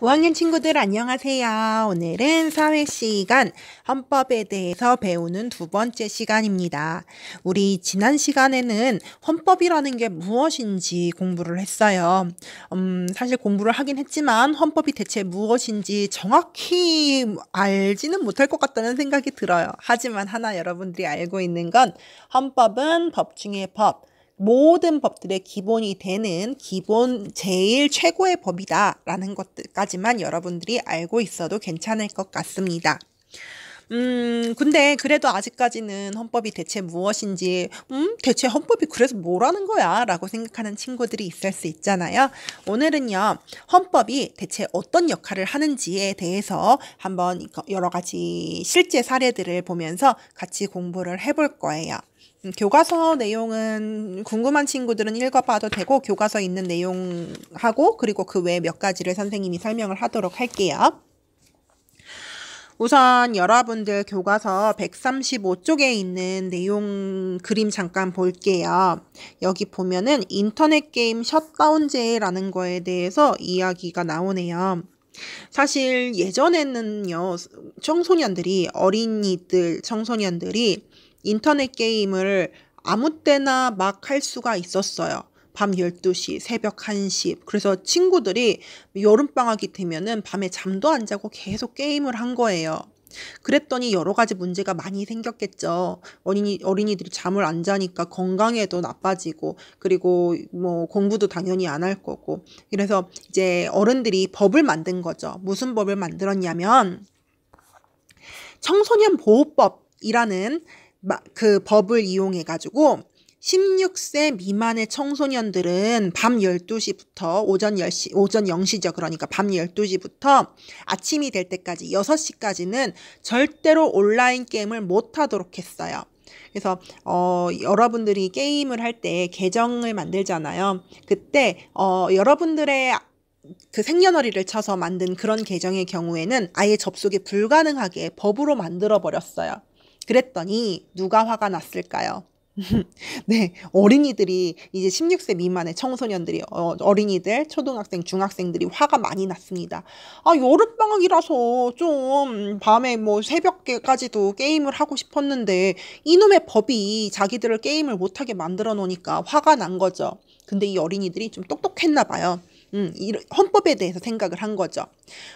5학년 친구들 안녕하세요. 오늘은 사회 시간 헌법에 대해서 배우는 두 번째 시간입니다. 우리 지난 시간에는 헌법이라는 게 무엇인지 공부를 했어요. 사실 공부를 하긴 했지만 헌법이 대체 무엇인지 정확히 알지는 못할 것 같다는 생각이 들어요. 하지만 하나 여러분들이 알고 있는 건 헌법은 법 중에 법. 모든 법들의 기본이 되는 기본 제일 최고의 법이다라는 것들까지만 여러분들이 알고 있어도 괜찮을 것 같습니다. 근데 그래도 아직까지는 헌법이 대체 무엇인지, 대체 헌법이 그래서 뭐라는 거야? 라고 생각하는 친구들이 있을 수 있잖아요. 오늘은요, 헌법이 대체 어떤 역할을 하는지에 대해서 한번 여러 가지 실제 사례들을 보면서 같이 공부를 해볼 거예요. 교과서 내용은 궁금한 친구들은 읽어봐도 되고 교과서 있는 내용하고 그리고 그 외에 몇 가지를 선생님이 설명을 하도록 할게요. 우선 여러분들 교과서 135쪽에 있는 내용 그림 잠깐 볼게요. 여기 보면은 인터넷 게임 셧다운제라는 거에 대해서 이야기가 나오네요. 사실 예전에는요, 청소년들이 인터넷 게임을 아무 때나 막 할 수가 있었어요. 밤 12시, 새벽 1시. 그래서 친구들이 여름방학이 되면은 밤에 잠도 안 자고 계속 게임을 한 거예요. 그랬더니 여러 가지 문제가 많이 생겼겠죠. 어린이들이 잠을 안 자니까 건강에도 나빠지고, 그리고 뭐 공부도 당연히 안 할 거고. 그래서 이제 어른들이 법을 만든 거죠. 무슨 법을 만들었냐면, 청소년 보호법이라는 그 법을 이용해가지고 16세 미만의 청소년들은 밤 12시부터 오전 0시죠. 그러니까 밤 12시부터 아침이 될 때까지 6시까지는 절대로 온라인 게임을 못 하도록 했어요. 그래서 여러분들이 게임을 할 때 계정을 만들잖아요. 그때 여러분들의 그 생년월일을 쳐서 만든 그런 계정의 경우에는 아예 접속이 불가능하게 법으로 만들어 버렸어요. 그랬더니 누가 화가 났을까요? 네, 어린이들이 이제 16세 미만의 청소년들이 어린이들, 초등학생, 중학생들이 화가 많이 났습니다. 아, 여름방학이라서 좀 밤에 뭐 새벽까지도 게임을 하고 싶었는데 이놈의 법이 자기들을 게임을 못하게 만들어 놓으니까 화가 난 거죠. 근데 이 어린이들이 좀 똑똑했나 봐요. 헌법에 대해서 생각을 한 거죠.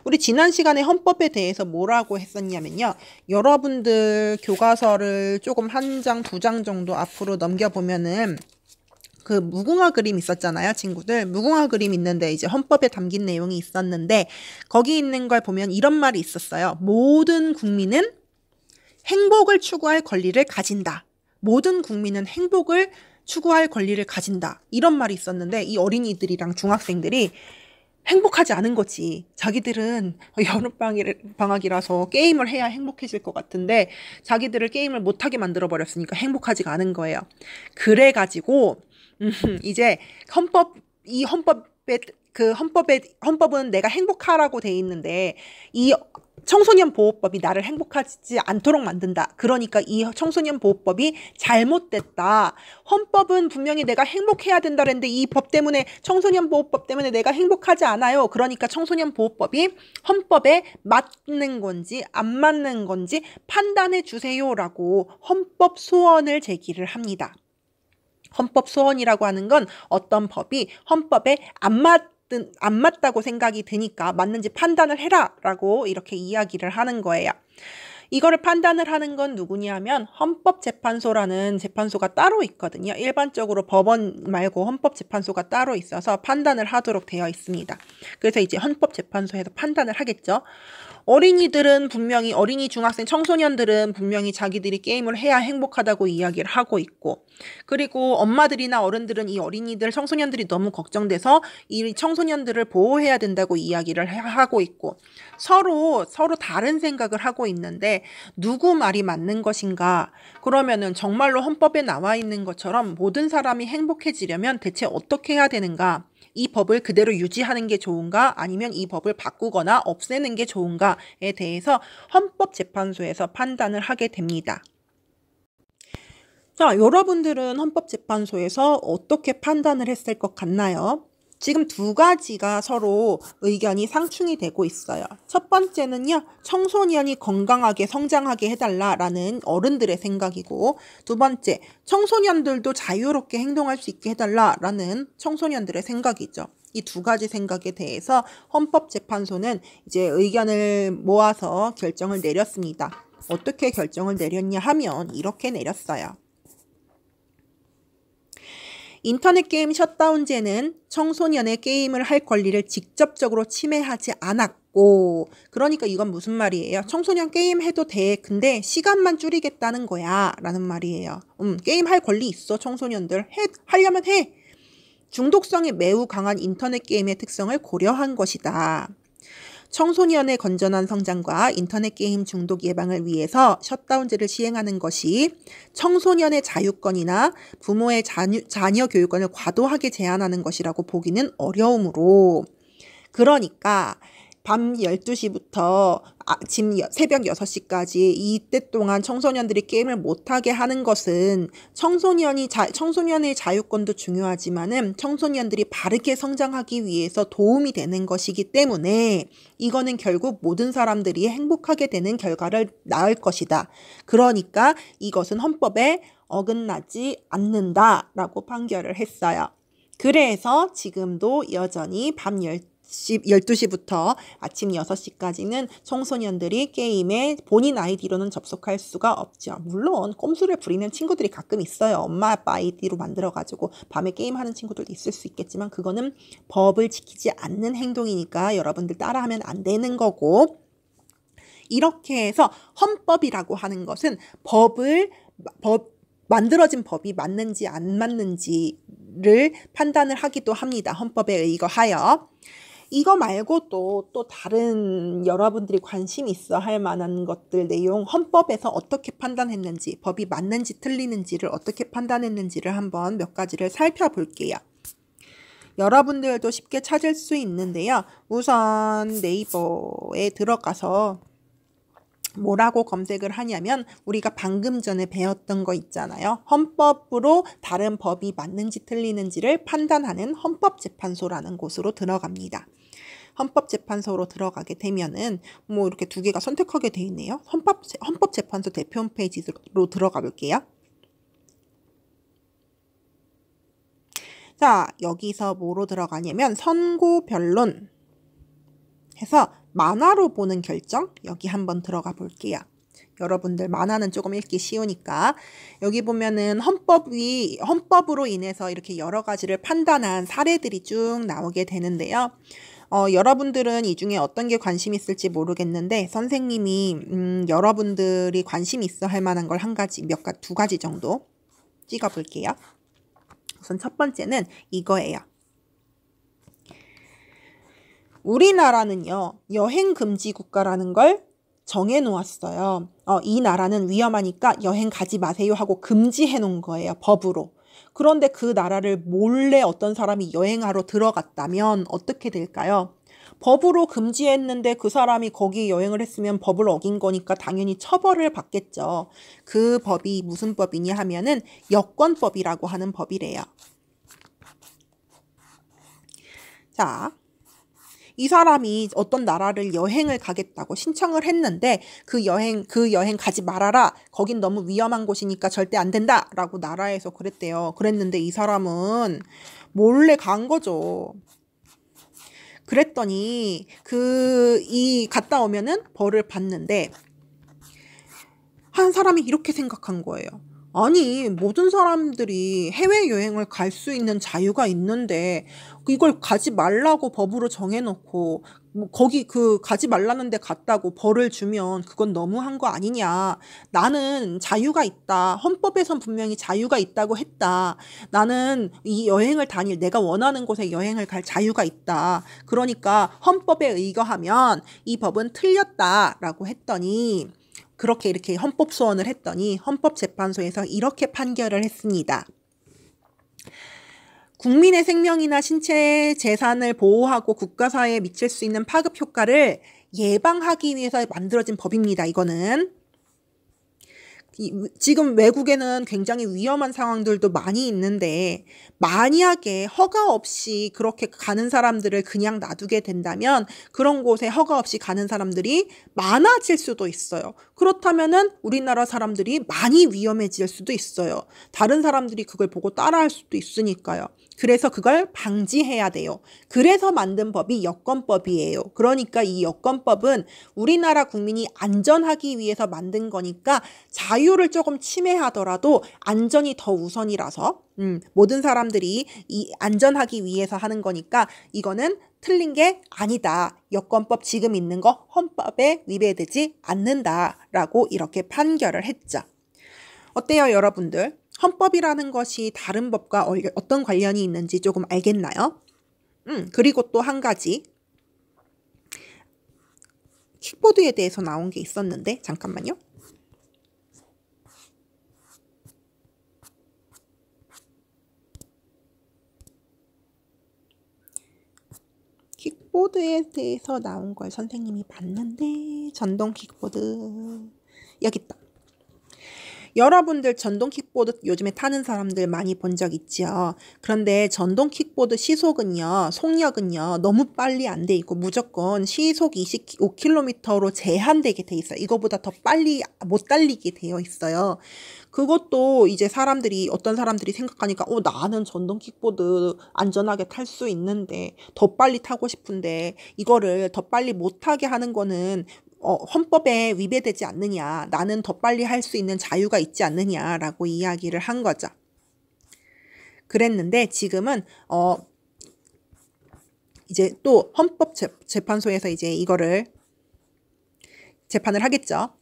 우리 지난 시간에 헌법에 대해서 뭐라고 했었냐면요. 여러분들 교과서를 조금 한 장, 두 장 정도 앞으로 넘겨보면은 그 무궁화 그림 있었잖아요, 친구들. 무궁화 그림 있는데 이제 헌법에 담긴 내용이 있었는데 거기 있는 걸 보면 이런 말이 있었어요. 모든 국민은 행복을 추구할 권리를 가진다. 모든 국민은 행복을 추구할 권리를 가진다. 이런 말이 있었는데 이 어린이들이랑 중학생들이 행복하지 않은 거지. 자기들은 여름방학이라서 게임을 해야 행복해질 것 같은데 자기들을 게임을 못하게 만들어버렸으니까 행복하지가 않은 거예요. 그래가지고 이제 헌법은 내가 행복하라고 돼 있는데 이 청소년 보호법이 나를 행복하지 않도록 만든다. 그러니까 이 청소년 보호법이 잘못됐다. 헌법은 분명히 내가 행복해야 된다는데 이 법 때문에 청소년 보호법 때문에 내가 행복하지 않아요. 그러니까 청소년 보호법이 헌법에 맞는 건지 안 맞는 건지 판단해 주세요라고 헌법 소원을 제기를 합니다. 헌법 소원이라고 하는 건 어떤 법이 헌법에 안 맞다고 생각이 드니까 맞는지 판단을 해라 라고 이렇게 이야기를 하는 거예요. 이거를 판단을 하는 건 누구냐면 헌법재판소라는 재판소가 따로 있거든요. 일반적으로 법원 말고 헌법재판소가 따로 있어서 판단을 하도록 되어 있습니다. 그래서 이제 헌법재판소에서 판단을 하겠죠. 어린이, 중학생, 청소년들은 분명히 자기들이 게임을 해야 행복하다고 이야기를 하고 있고, 그리고 엄마들이나 어른들은 이 어린이들, 청소년들이 너무 걱정돼서 이 청소년들을 보호해야 된다고 이야기를 하고 있고, 서로 다른 생각을 하고 있는데, 누구 말이 맞는 것인가? 그러면은 정말로 헌법에 나와 있는 것처럼 모든 사람이 행복해지려면 대체 어떻게 해야 되는가? 이 법을 그대로 유지하는 게 좋은가? 아니면 이 법을 바꾸거나 없애는 게 좋은가에 대해서 헌법재판소에서 판단을 하게 됩니다. 자, 여러분들은 헌법재판소에서 어떻게 판단을 했을 것 같나요? 지금 두 가지가 서로 의견이 상충이 되고 있어요. 첫 번째는요, 청소년이 건강하게 성장하게 해달라라는 어른들의 생각이고, 두 번째, 청소년들도 자유롭게 행동할 수 있게 해달라라는 청소년들의 생각이죠. 이 두 가지 생각에 대해서 헌법재판소는 이제 의견을 모아서 결정을 내렸습니다. 어떻게 결정을 내렸냐 하면 이렇게 내렸어요. 인터넷 게임 셧다운제는 청소년의 게임을 할 권리를 직접적으로 침해하지 않았고, 그러니까 이건 무슨 말이에요? 청소년 게임 해도 돼. 근데 시간만 줄이겠다는 거야. 라는 말이에요. 게임 할 권리 있어. 청소년들. 하려면 해. 중독성이 매우 강한 인터넷 게임의 특성을 고려한 것이다. 청소년의 건전한 성장과 인터넷 게임 중독 예방을 위해서 셧다운제를 시행하는 것이 청소년의 자유권이나 부모의 자녀 교육권을 과도하게 제한하는 것이라고 보기는 어려우므로, 그러니까 밤 12시부터 아침 새벽 6시까지 이때 동안 청소년들이 게임을 못하게 하는 것은 청소년의 자유권도 중요하지만은 청소년들이 바르게 성장하기 위해서 도움이 되는 것이기 때문에 이거는 결국 모든 사람들이 행복하게 되는 결과를 낳을 것이다. 그러니까 이것은 헌법에 어긋나지 않는다라고 판결을 했어요. 그래서 지금도 여전히 밤 12시부터 아침 6시까지는 청소년들이 게임에 본인 아이디로는 접속할 수가 없죠. 물론 꼼수를 부리는 친구들이 가끔 있어요. 엄마 아빠 아이디로 만들어가지고 밤에 게임하는 친구들도 있을 수 있겠지만 그거는 법을 지키지 않는 행동이니까 여러분들 따라하면 안 되는 거고, 이렇게 해서 헌법이라고 하는 것은 만들어진 법이 맞는지 안 맞는지를 판단을 하기도 합니다. 헌법에 의거하여. 이거 말고도 또 다른 여러분들이 관심 있어 할 만한 것들 내용, 헌법에서 어떻게 판단했는지, 법이 맞는지 틀리는지를 어떻게 판단했는지를 한번 몇 가지를 살펴볼게요. 여러분들도 쉽게 찾을 수 있는데요. 우선 네이버에 들어가서 뭐라고 검색을 하냐면 우리가 방금 전에 배웠던 거 있잖아요. 헌법으로 다른 법이 맞는지 틀리는지를 판단하는 헌법재판소라는 곳으로 들어갑니다. 헌법재판소로 들어가게 되면은 뭐 이렇게 두 개가 선택하게 돼 있네요. 헌법재판소 대표 홈페이지로 들어가 볼게요. 자, 여기서 뭐로 들어가냐면 선고 변론 해서 만화로 보는 결정, 여기 한번 들어가 볼게요. 여러분들 만화는 조금 읽기 쉬우니까 여기 보면은 헌법으로 인해서 이렇게 여러 가지를 판단한 사례들이 쭉 나오게 되는데요. 여러분들은 이 중에 어떤 게 관심 있을지 모르겠는데 선생님이 여러분들이 관심 있어 할 만한 걸 두 가지 정도 찍어 볼게요. 우선 첫 번째는 이거예요. 우리나라는요, 여행 금지 국가라는 걸 정해 놓았어요. 이 나라는 위험하니까 여행 가지 마세요 하고 금지해 놓은 거예요, 법으로. 그런데 그 나라를 몰래 어떤 사람이 여행하러 들어갔다면 어떻게 될까요? 법으로 금지했는데 그 사람이 거기 여행을 했으면 법을 어긴 거니까 당연히 처벌을 받겠죠. 그 법이 무슨 법이냐 하면은 여권법이라고 하는 법이래요. 자, 이 사람이 어떤 나라를 여행을 가겠다고 신청을 했는데 그 여행 가지 말아라. 거긴 너무 위험한 곳이니까 절대 안 된다. 라고 나라에서 그랬대요. 그랬는데 이 사람은 몰래 간 거죠. 그랬더니 갔다 오면은 벌을 받는데 한 사람이 이렇게 생각한 거예요. 아니, 모든 사람들이 해외여행을 갈 수 있는 자유가 있는데 이걸 가지 말라고 법으로 정해놓고 거기 가지 말라는 데 갔다고 벌을 주면 그건 너무한 거 아니냐. 나는 자유가 있다. 헌법에선 분명히 자유가 있다고 했다. 나는 이 여행을 내가 원하는 곳에 여행을 갈 자유가 있다. 그러니까 헌법에 의거하면 이 법은 틀렸다라고 했더니 이렇게 헌법 소원을 했더니 헌법재판소에서 이렇게 판결을 했습니다. 국민의 생명이나 신체 재산을 보호하고 국가사회에 미칠 수 있는 파급 효과를 예방하기 위해서 만들어진 법입니다. 이거는. 지금 외국에는 굉장히 위험한 상황들도 많이 있는데 만약에 허가 없이 그렇게 가는 사람들을 그냥 놔두게 된다면 그런 곳에 허가 없이 가는 사람들이 많아질 수도 있어요. 그렇다면은 우리나라 사람들이 많이 위험해질 수도 있어요. 다른 사람들이 그걸 보고 따라할 수도 있으니까요. 그래서 그걸 방지해야 돼요. 그래서 만든 법이 여권법이에요. 그러니까 이 여권법은 우리나라 국민이 안전하기 위해서 만든 거니까 자유를 조금 침해하더라도 안전이 더 우선이라서 모든 사람들이 안전하기 위해서 하는 거니까 이거는 틀린 게 아니다. 여권법 지금 있는 거 헌법에 위배되지 않는다라고 이렇게 판결을 했죠. 어때요, 여러분들? 헌법이라는 것이 다른 법과 어떤 관련이 있는지 조금 알겠나요? 그리고 또 한 가지 킥보드에 대해서 나온 게 있었는데 잠깐만요. 킥보드에 대해서 나온 걸 선생님이 봤는데 전동 킥보드 여기 있다. 여러분들 전동 킥보드 요즘에 타는 사람들 많이 본 적 있죠. 그런데 전동 킥보드 시속은요, 속력은요 너무 빨리 안 돼 있고 무조건 시속 25km로 제한되게 돼 있어요. 이거보다 더 빨리 못 달리게 되어 있어요. 그것도 이제 어떤 사람들이 생각하니까 나는 전동 킥보드 안전하게 탈 수 있는데 더 빨리 타고 싶은데 이거를 더 빨리 못 타게 하는 거는 헌법에 위배되지 않느냐, 나는 더 빨리 할 수 있는 자유가 있지 않느냐라고 이야기를 한 거죠. 그랬는데 지금은 이제 또 헌법재판소에서 이제 이거를 재판을 하겠죠.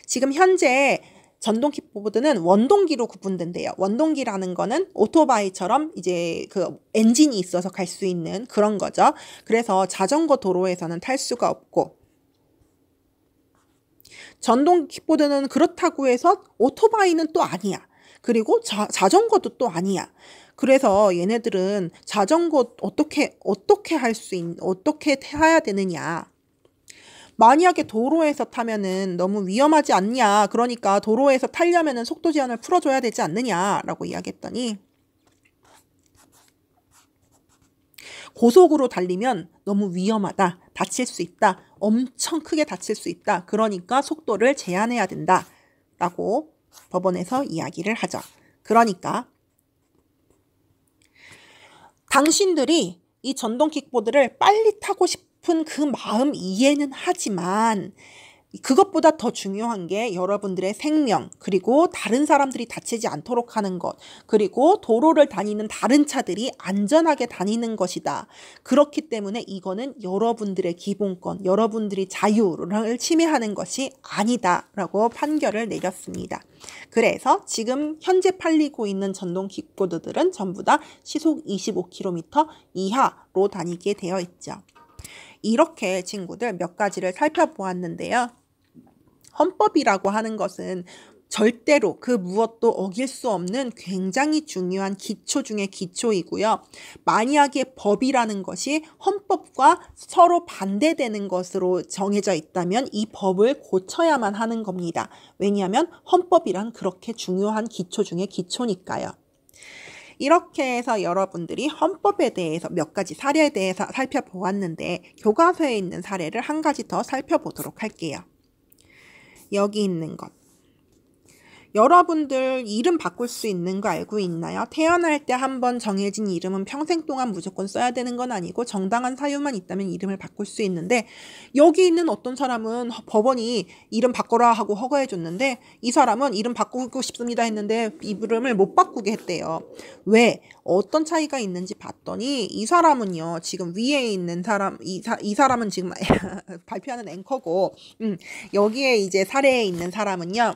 지금 현재 전동 킥보드는 원동기로 구분된대요. 원동기라는 거는 오토바이처럼 이제 그 엔진이 있어서 갈 수 있는 그런 거죠. 그래서 자전거 도로에서는 탈 수가 없고, 전동 킥보드는 그렇다고 해서 오토바이는 또 아니야. 그리고 자전거도 또 아니야. 그래서 얘네들은 자전거 어떻게 타야 되느냐. 만약에 도로에서 타면은 너무 위험하지 않냐. 그러니까 도로에서 타려면은 속도 제한을 풀어줘야 되지 않느냐라고 이야기했더니, 고속으로 달리면 너무 위험하다. 다칠 수 있다. 엄청 크게 다칠 수 있다. 그러니까 속도를 제한해야 된다. 라고 법원에서 이야기를 하죠. 그러니까 당신들이 이 전동 킥보드를 빨리 타고 싶은 그 마음 이해는 하지만 그것보다 더 중요한 게 여러분들의 생명, 그리고 다른 사람들이 다치지 않도록 하는 것, 그리고 도로를 다니는 다른 차들이 안전하게 다니는 것이다. 그렇기 때문에 이거는 여러분들의 기본권, 여러분들이 자유를 침해하는 것이 아니다라고 판결을 내렸습니다. 그래서 지금 현재 팔리고 있는 전동 킥보드들은 전부 다 시속 25km 이하로 다니게 되어 있죠. 이렇게 친구들 몇 가지를 살펴보았는데요. 헌법이라고 하는 것은 절대로 그 무엇도 어길 수 없는 굉장히 중요한 기초 중의 기초이고요. 만약에 법이라는 것이 헌법과 서로 반대되는 것으로 정해져 있다면 이 법을 고쳐야만 하는 겁니다. 왜냐하면 헌법이란 그렇게 중요한 기초 중의 기초니까요. 이렇게 해서 여러분들이 헌법에 대해서 몇 가지 사례에 대해서 살펴보았는데, 교과서에 있는 사례를 한 가지 더 살펴보도록 할게요. 여기 있는 것. 여러분들 이름 바꿀 수 있는 거 알고 있나요? 태어날 때 한 번 정해진 이름은 평생 동안 무조건 써야 되는 건 아니고 정당한 사유만 있다면 이름을 바꿀 수 있는데, 여기 있는 어떤 사람은 법원이 이름 바꿔라 하고 허가해 줬는데 이 사람은 이름 바꾸고 싶습니다 했는데 이름을 못 바꾸게 했대요. 왜? 어떤 차이가 있는지 봤더니 이 사람은요, 지금 위에 있는 사람, 이 사람은 지금 발표하는 앵커고, 여기에 이제 사례에 있는 사람은요,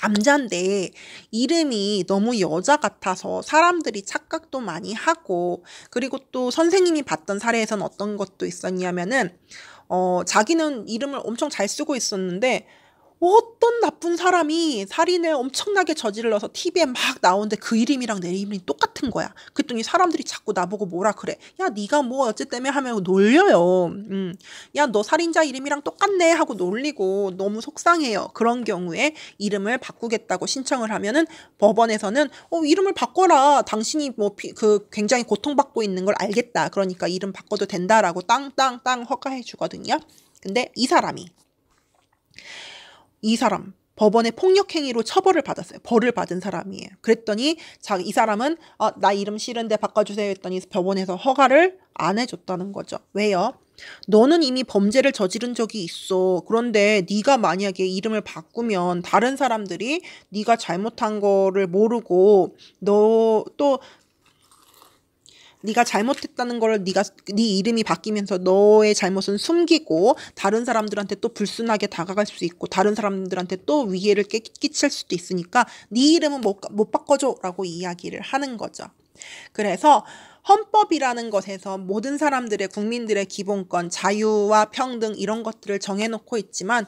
남잔데 이름이 너무 여자 같아서 사람들이 착각도 많이 하고, 그리고 또 선생님이 봤던 사례에서는 어떤 것도 있었냐면은 자기는 이름을 엄청 잘 쓰고 있었는데 어떤 나쁜 사람이 살인을 엄청나게 저질러서 TV에 막 나오는데 그 이름이랑 내 이름이 똑같은 거야. 그랬더니 사람들이 자꾸 나보고 뭐라 그래. 야, 네가 뭐 어쨌다며 하면 놀려요. 야, 너 살인자 이름이랑 똑같네 하고 놀리고 너무 속상해요. 그런 경우에 이름을 바꾸겠다고 신청을 하면은 법원에서는 이름을 바꿔라. 당신이 뭐 그 굉장히 고통받고 있는 걸 알겠다. 그러니까 이름 바꿔도 된다라고 땅땅땅 허가해 주거든요. 근데 이 사람 법원의 폭력행위로 처벌을 받았어요. 벌을 받은 사람이에요. 그랬더니 이 사람은 나 이름 싫은데 바꿔주세요 했더니 법원에서 허가를 안 해줬다는 거죠. 왜요? 너는 이미 범죄를 저지른 적이 있어. 그런데 네가 만약에 이름을 바꾸면 다른 사람들이 네가 잘못한 거를 모르고 네가 잘못했다는 걸 네 이름이 바뀌면서 너의 잘못은 숨기고 다른 사람들한테 또 불순하게 다가갈 수 있고 다른 사람들한테 또 위해를 끼칠 수도 있으니까 네 이름은 못 바꿔줘라고 이야기를 하는 거죠. 그래서 헌법이라는 것에서 모든 사람들의 국민들의 기본권, 자유와 평등 이런 것들을 정해놓고 있지만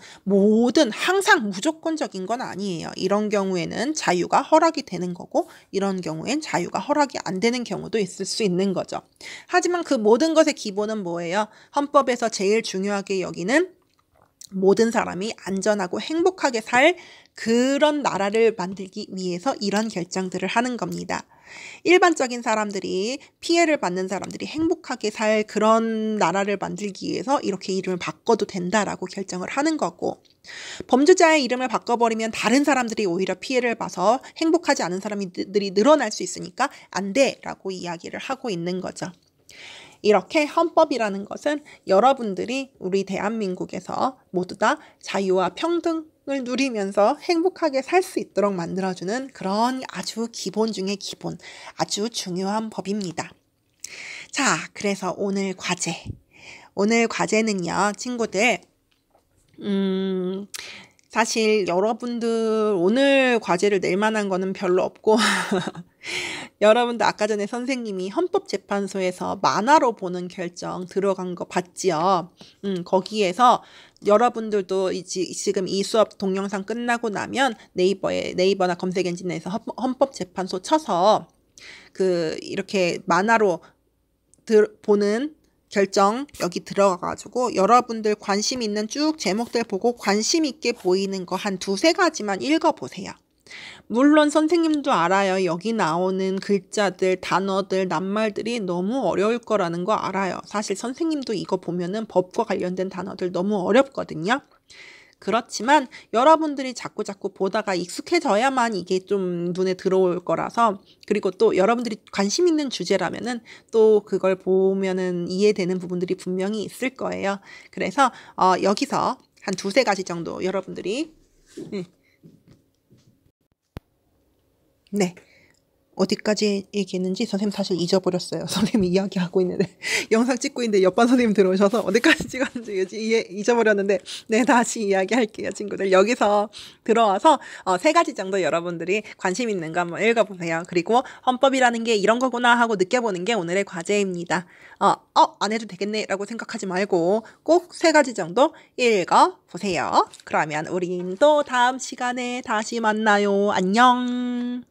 항상 무조건적인 건 아니에요. 이런 경우에는 자유가 허락이 되는 거고 이런 경우엔 자유가 허락이 안 되는 경우도 있을 수 있는 거죠. 하지만 그 모든 것의 기본은 뭐예요? 헌법에서 제일 중요하게 여기는 모든 사람이 안전하고 행복하게 살 그런 나라를 만들기 위해서 이런 결정들을 하는 겁니다. 일반적인 사람들이 피해를 받는 사람들이 행복하게 살 그런 나라를 만들기 위해서 이렇게 이름을 바꿔도 된다라고 결정을 하는 거고 범죄자의 이름을 바꿔버리면 다른 사람들이 오히려 피해를 봐서 행복하지 않은 사람들이 늘어날 수 있으니까 안 돼라고 이야기를 하고 있는 거죠. 이렇게 헌법이라는 것은 여러분들이 우리 대한민국에서 모두 다 자유와 평등을 누리면서 행복하게 살 수 있도록 만들어주는 그런 아주 기본 중의 기본, 아주 중요한 법입니다. 자, 그래서 오늘 과제는요, 친구들, 사실 여러분들 오늘 과제를 낼 만한 거는 별로 없고 여러분들 아까 전에 선생님이 헌법재판소에서 만화로 보는 결정 들어간 거 봤지요? 거기에서 여러분들도 지금 이 수업 동영상 끝나고 나면 네이버나 검색 엔진에서 헌법재판소 쳐서 이렇게 만화로 보는 결정 여기 들어가가지고 여러분들 관심 있는 쭉 제목들 보고 관심 있게 보이는 거 한 두세 가지만 읽어보세요. 물론 선생님도 알아요. 여기 나오는 글자들, 단어들, 낱말들이 너무 어려울 거라는 거 알아요. 사실 선생님도 이거 보면은 법과 관련된 단어들 너무 어렵거든요. 그렇지만 여러분들이 자꾸 보다가 익숙해져야만 이게 좀 눈에 들어올 거라서 그리고 또 여러분들이 관심 있는 주제라면은 또 그걸 보면은 이해되는 부분들이 분명히 있을 거예요. 그래서 여기서 한 두세 가지 정도 여러분들이 네. 어디까지 얘기했는지 선생님 사실 잊어버렸어요. 선생님이 이야기하고 있는데 영상 찍고 있는데 옆반 선생님 들어오셔서 어디까지 찍었는지 잊어버렸는데 네, 다시 이야기할게요. 친구들 여기서 들어와서 세 가지 정도 여러분들이 관심 있는 거 한번 읽어보세요. 그리고 헌법이라는 게 이런 거구나 하고 느껴보는 게 오늘의 과제입니다. 안 해도 되겠네 라고 생각하지 말고 꼭 세 가지 정도 읽어보세요. 그러면 우린 또 다음 시간에 다시 만나요. 안녕.